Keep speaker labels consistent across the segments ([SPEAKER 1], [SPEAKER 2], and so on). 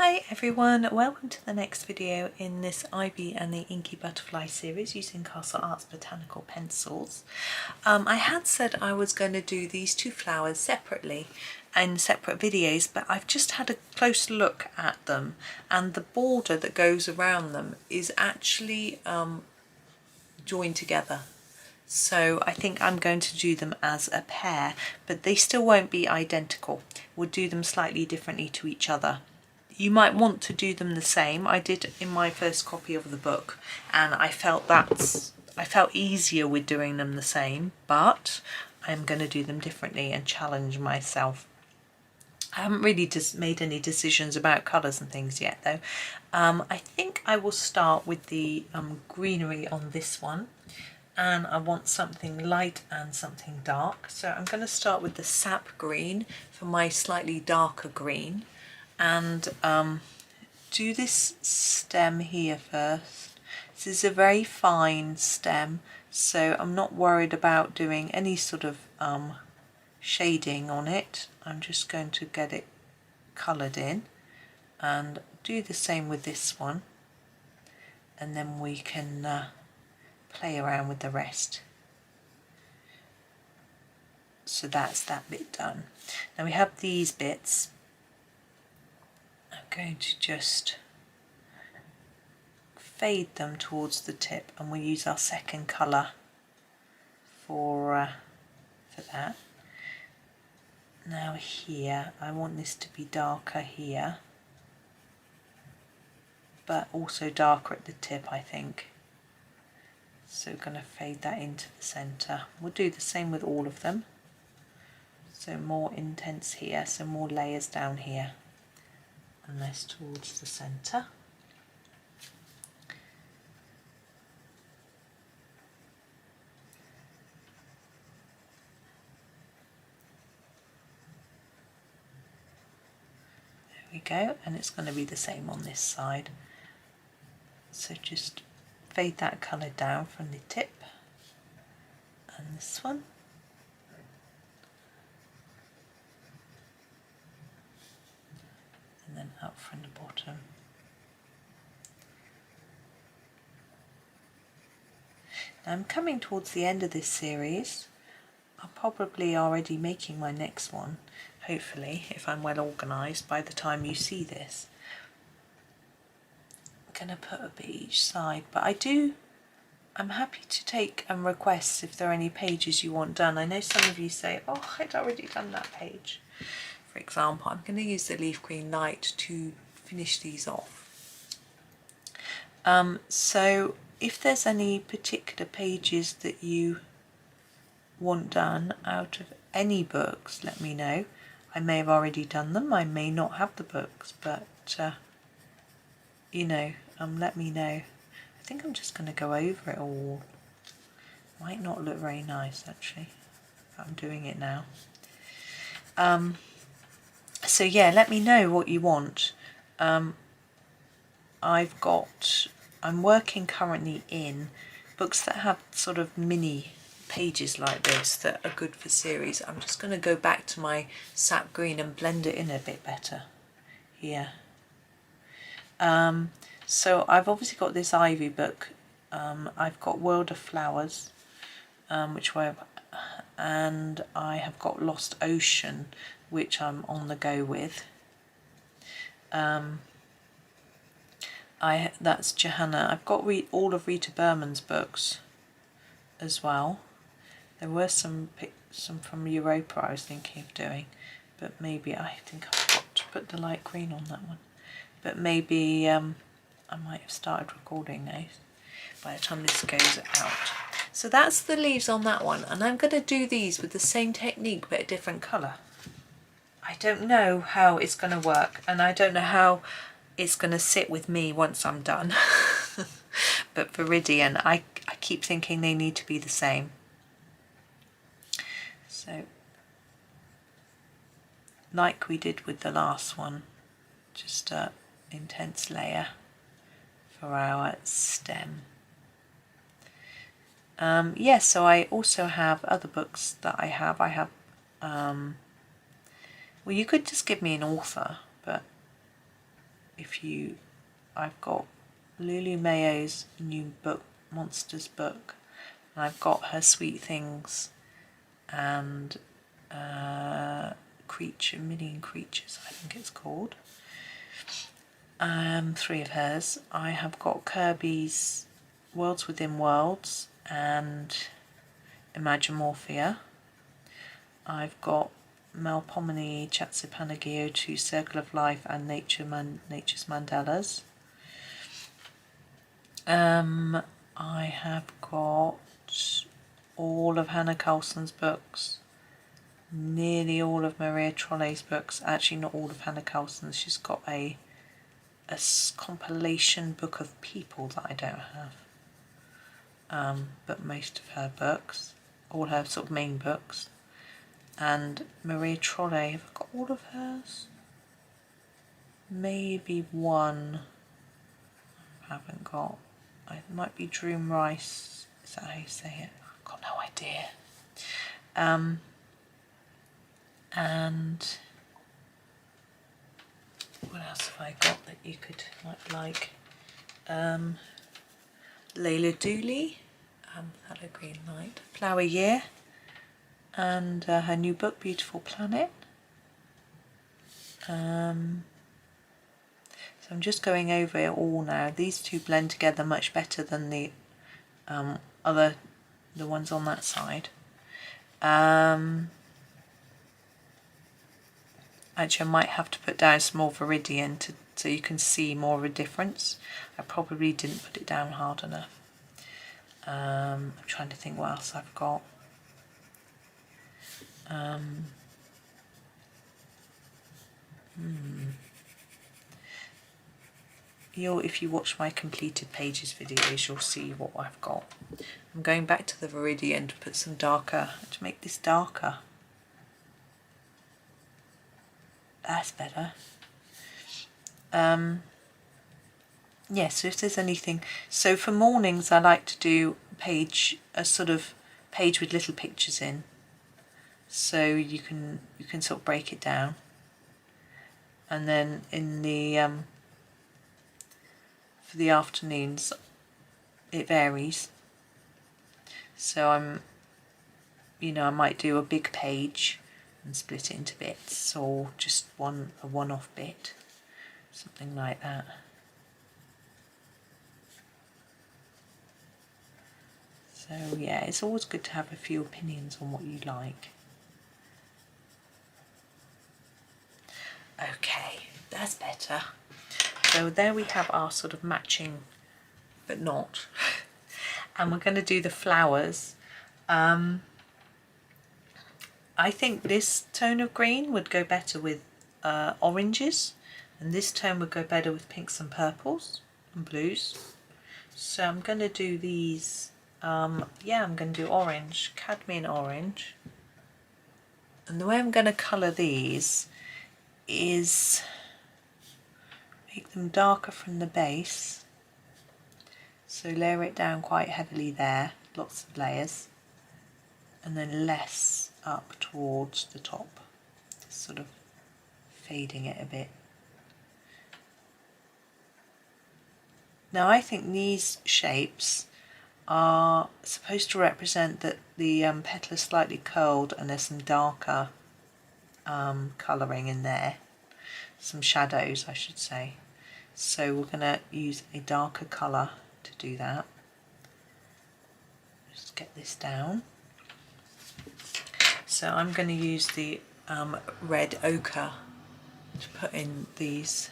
[SPEAKER 1] Hi everyone, welcome to the next video in this Ivy and the Inky Butterfly series using Castle Arts Botanical pencils. I had said I was going to do these two flowers separately in separate videos, but I've just had a close look at them and the border that goes around them is actually joined together. So I think I'm going to do them as a pair, but they still won't be identical. We'll do them slightly differently to each other. You might want to do them the same. I did in my first copy of the book, and I felt easier with doing them the same, but I'm going to do them differently and challenge myself. I haven't really just made any decisions about colours and things yet though. I think I will start with the greenery on this one, and I want something light and something dark. So I'm going to start with the sap green for my slightly darker green, and do this stem here first. This is a very fine stem, so I'm not worried about doing any sort of shading on it. I'm just going to get it coloured in and do the same with this one, and then we can play around with the rest. So that's that bit done. Now we have these bits. I'm going to just fade them towards the tip, and we'll use our second colour for that. Now here, I want this to be darker here, but also darker at the tip, I think. So we're going to fade that into the centre. We'll do the same with all of them. So more intense here, so more layers down here, and less towards the centre. There we go, and it's going to be the same on this side. So just fade that colour down from the tip, and this one. And then up from the bottom. Now I'm coming towards the end of this series. I'm probably already making my next one, hopefully, if I'm well organised by the time you see this. I'm going to put a bit each side, but I'm happy to take requests if there are any pages you want done. I know some of you say, oh, I'd already done that page. For example, I'm going to use the leaf green light to finish these off. So if there's any particular pages that you want done out of any books, let me know. I may have already done them, I may not have the books, but you know, let me know. I think I'm just going to go over it all. Might not look very nice actually, but I'm doing it now. So yeah, let me know what you want. I'm working currently in books that have sort of mini pages like this that are good for series. I'm just going to go back to my sap green and blend it in a bit better here. So I've obviously got this Ivy book. I've got World of Flowers, and I have got Lost Ocean, which I'm on the go with. That's Johanna. I've got all of Rita Berman's books as well. There were some from Europa I was thinking of doing, but maybe I think I forgot to put the light green on that one. But maybe I might have started recording now by the time this goes out. So that's the leaves on that one, and I'm going to do these with the same technique but a different colour. I don't know how it's going to work, and I don't know how it's going to sit with me once I'm done. But Viridian, I keep thinking they need to be the same. So, like we did with the last one, just an intense layer for our stem. Yes, so I also have other books that I have. Well, you could just give me an author, but I've got Lulu Mayo's new book, Monsters book, and I've got her Sweet Things and Million Creatures, I think it's called. 3 of hers. I have got Kirby's Worlds Within Worlds and Imagimorphia. I've got Melpomene, Chatsopanagio, 2 Circle of Life and Nature's Mandalas. I have got all of Hannah Carlson's books, nearly all of Maria Trolle's books. Actually, not all of Hannah Carlson's. She's got a compilation book of people that I don't have, but most of her books, all her sort of main books. And Maria Trolle, have I got all of hers? Maybe one I haven't got. It might be Droom Rice. Is that how you say it? I've got no idea. And what else have I got that you might like? Layla Dooley, Hello Green Light, Flower Year, and her new book, Beautiful Planet. So I'm just going over it all now. These two blend together much better than the ones on that side. Actually, I might have to put down some more Viridian so you can see more of a difference. I probably didn't put it down hard enough. I'm trying to think what else I've got. If you watch my completed pages videos, you'll see what I've got. I'm going back to the Viridian to put some darker, to make this darker. That's better. Yeah, so if there's anything, so for mornings I like to do a sort of page with little pictures in, so you can sort of break it down. And then in the for the afternoons it varies. So I might do a big page and split it into bits, or just a one-off bit, something like that. So yeah, it's always good to have a few opinions on what you like. Okay, that's better. So there we have our sort of matching, but not. And we're going to do the flowers. I think this tone of green would go better with oranges, and this tone would go better with pinks and purples and blues. So I'm going to do these, I'm going to do orange, cadmium orange. And the way I'm going to colour these is make them darker from the base. So layer it down quite heavily there, lots of layers, and then less up towards the top, just sort of fading it a bit. Now I think these shapes are supposed to represent that the petal is slightly curled and there's some darker colouring in there, some shadows I should say. So we're going to use a darker colour to do that. Just get this down. So I'm going to use the red ochre to put in these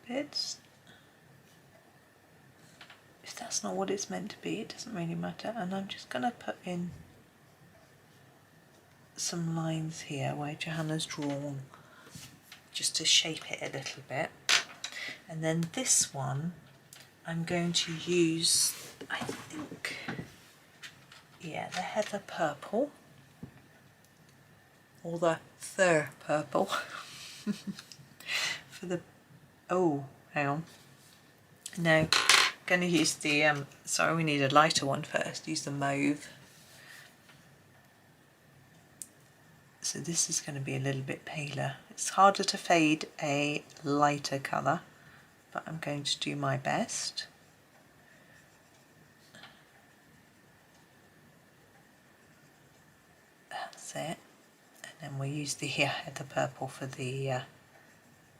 [SPEAKER 1] bits. If that's not what it's meant to be, it doesn't really matter. And I'm just going to put in some lines here where Johanna's drawn, just to shape it a little bit. And then this one I'm going to use, I think, yeah, the heather purple, or the fur purple for the, oh, hang on, no, I'm going to use the, sorry, we need a lighter one first, use the mauve. So So this is going to be a little bit paler. It's harder to fade a lighter colour, but I'm going to do my best. That's it. And then we'll use the heather purple for the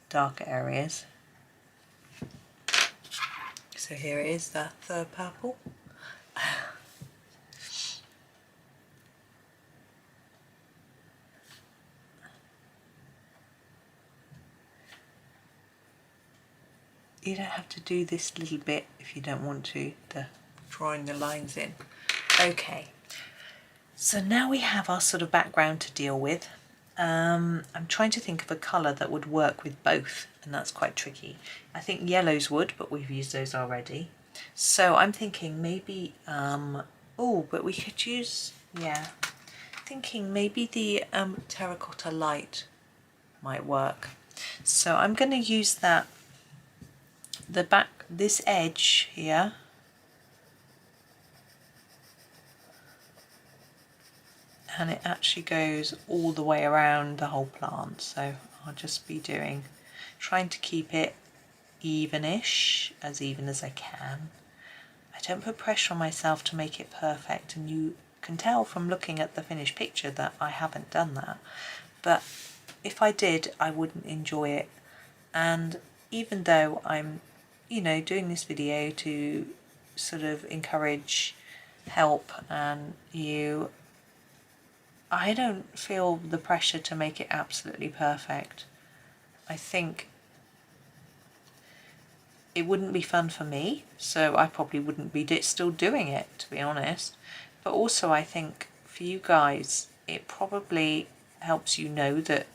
[SPEAKER 1] darker areas. So here it is, that third purple. You don't have to do this little bit if you don't want to, the drawing the lines in. Okay, so now we have our sort of background to deal with. I'm trying to think of a colour that would work with both, and that's quite tricky. I think yellows would, but we've used those already. So I'm thinking maybe, oh, but we could use, yeah, thinking maybe the terracotta light might work. So I'm going to use that, this edge here, and it actually goes all the way around the whole plant, so I'll just be trying to keep it evenish, as even as I can. I don't put pressure on myself to make it perfect, and you can tell from looking at the finished picture that I haven't done that, but if I did I wouldn't enjoy it. And even though I'm, you know, doing this video to sort of encourage help and you, I don't feel the pressure to make it absolutely perfect. I think it wouldn't be fun for me, so I probably wouldn't be still doing it, to be honest. But also I think for you guys it probably helps you know that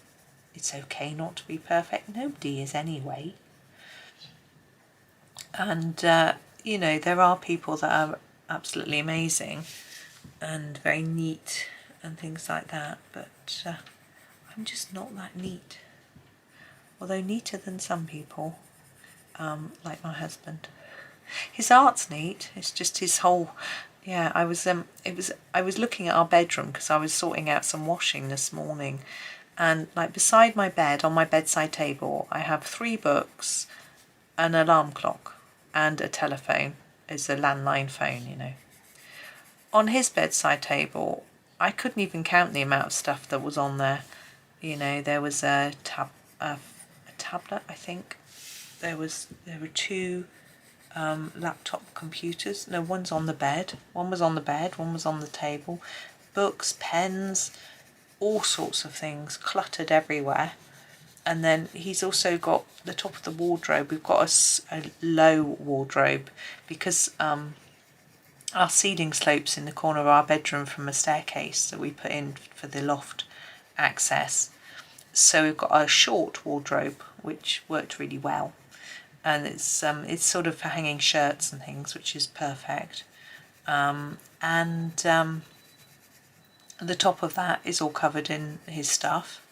[SPEAKER 1] it's okay not to be perfect. Nobody is anyway. And you know, there are people that are absolutely amazing and very neat and things like that, but I'm just not that neat, although neater than some people, like my husband. His art's neat, it's just his whole, yeah, I was looking at our bedroom because I was sorting out some washing this morning, and like beside my bed, on my bedside table, I have 3 books, an alarm clock and a telephone. It's a landline phone, you know. On his bedside table, I couldn't even count the amount of stuff that was on there. You know, there was a tablet, I think. There were 2 laptop computers. No, one's on the bed. One was on the bed, one was on the table. Books, pens, all sorts of things cluttered everywhere. And then he's also got the top of the wardrobe. We've got a low wardrobe because our ceiling slopes in the corner of our bedroom from a staircase that we put in for the loft access. So we've got a short wardrobe which worked really well, and it's sort of for hanging shirts and things, which is perfect. And the top of that is all covered in his stuff.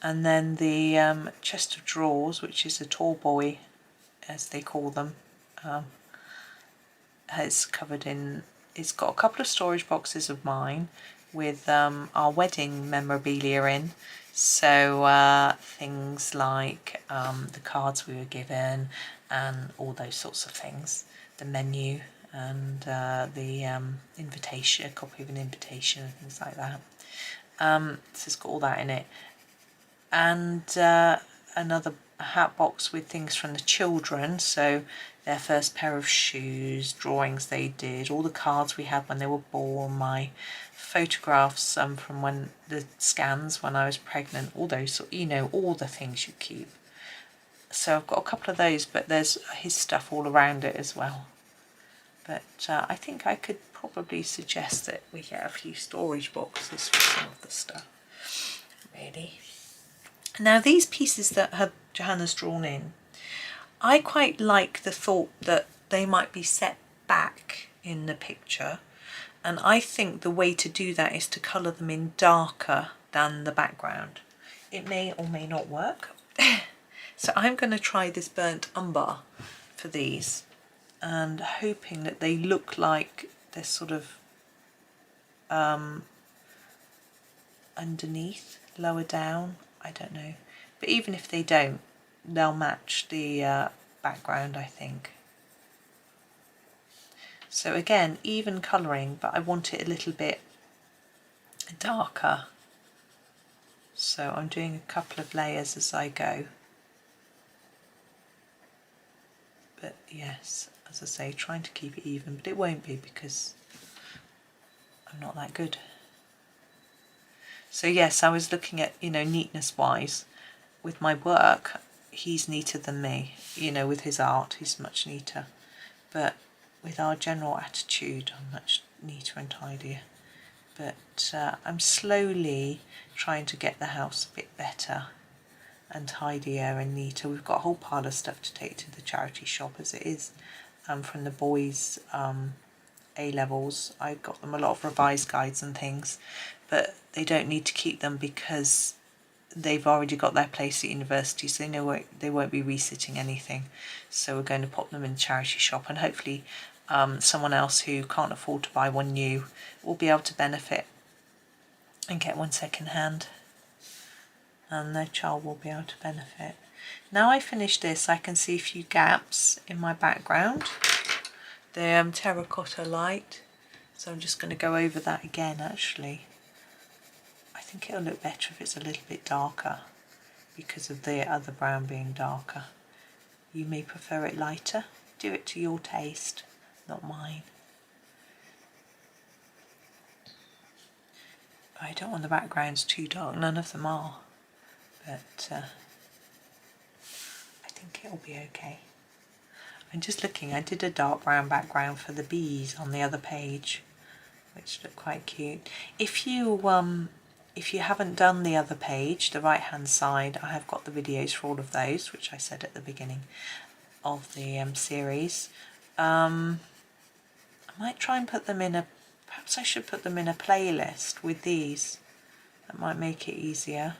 [SPEAKER 1] And then the chest of drawers, which is a tall boy, as they call them, has covered in, it's got a couple of storage boxes of mine with our wedding memorabilia in. So things like the cards we were given and all those sorts of things, the menu and the invitation, a copy of an invitation and things like that. So it's got all that in it. And another hat box with things from the children, so their first pair of shoes, drawings they did, all the cards we had when they were born, my photographs from when the scans when I was pregnant, all those, you know, all the things you keep. So I've got a couple of those, but there's his stuff all around it as well. But I think I could probably suggest that we get a few storage boxes for some of the stuff, really. Now these pieces that Johanna's drawn in, I quite like the thought that they might be set back in the picture, and I think the way to do that is to colour them in darker than the background. It may or may not work. So I'm going to try this burnt umber for these, and hoping that they look like they're sort of underneath. lower down, I don't know, but even if they don't, they'll match the background, I think. So again, even colouring, but I want it a little bit darker. So I'm doing a couple of layers as I go. But yes, as I say, trying to keep it even, but it won't be because I'm not that good. So yes, I was looking at, you know, neatness wise with my work, he's neater than me, you know, with his art, he's much neater. But with our general attitude, I'm much neater and tidier. But I'm slowly trying to get the house a bit better and tidier and neater. We've got a whole pile of stuff to take to the charity shop as it is, from the boys' A-levels. I got them a lot of revised guides and things, but they don't need to keep them because they've already got their place at university, so they know they won't be resitting anything. So we're going to pop them in the charity shop, and hopefully someone else who can't afford to buy one new will be able to benefit and get one second hand, and their child will be able to benefit. Now I finished this, I can see a few gaps in my background. The terracotta light, so I'm just going to go over that again. Actually, I think it'll look better if it's a little bit darker because of the other brown being darker. You may prefer it lighter, do it to your taste, not mine. I don't want the backgrounds too dark, none of them are, but I think it'll be okay. I'm just looking, I did a dark brown background for the bees on the other page, which look quite cute. If you haven't done the other page, the right hand side, I have got the videos for all of those, which I said at the beginning of the series. I might try and put them in a, perhaps I should put them in a playlist with these. That might make it easier.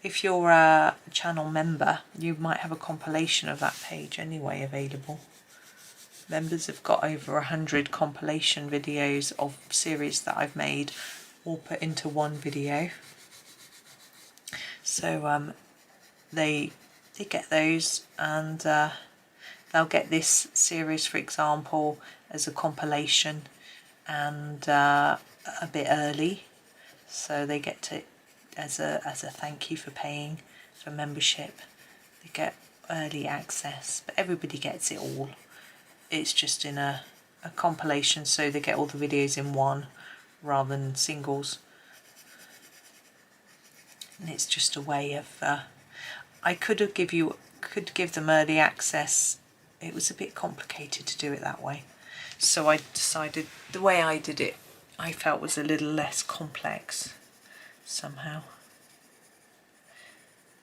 [SPEAKER 1] If you're a channel member, you might have a compilation of that page anyway available. Members have got over 100 compilation videos of series that I've made, all put into one video. So they get those, and they'll get this series, for example, as a compilation and a bit early. So they get it as a thank you for paying for membership. They get early access, but everybody gets it all. It's just in a compilation, so they get all the videos in one rather than singles. And it's just a way of I could give them early access. It was a bit complicated to do it that way, so I decided the way I did it I felt was a little less complex somehow,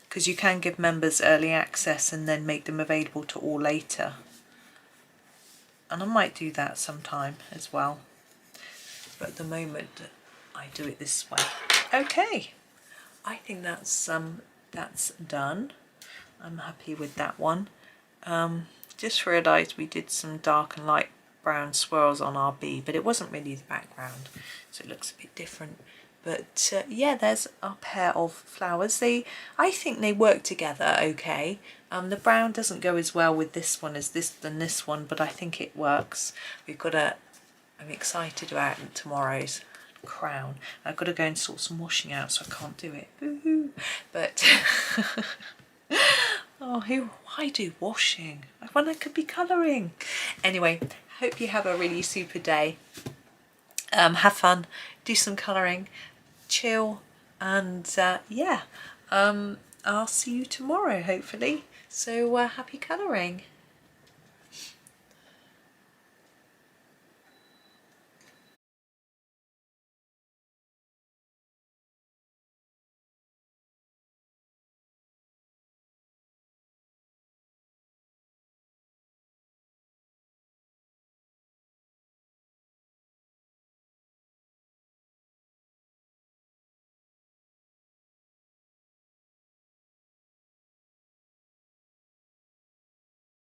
[SPEAKER 1] because you can give members early access and then make them available to all later, and I might do that sometime as well, but at the moment I do it this way. Okay, I think that's done. I'm happy with that one. Just realised we did some dark and light brown swirls on our bee, but it wasn't really the background, so it looks a bit different. But yeah, there's our pair of flowers. I think they work together okay. The brown doesn't go as well with this one as this one, but I think it works. I'm excited about tomorrow's crown. I've got to go and sort some washing out, so I can't do it. Boo-hoo. But oh, why do washing when I could be colouring? Anyway, hope you have a really super day. Have fun, do some colouring, chill, and yeah, I'll see you tomorrow hopefully. So happy colouring.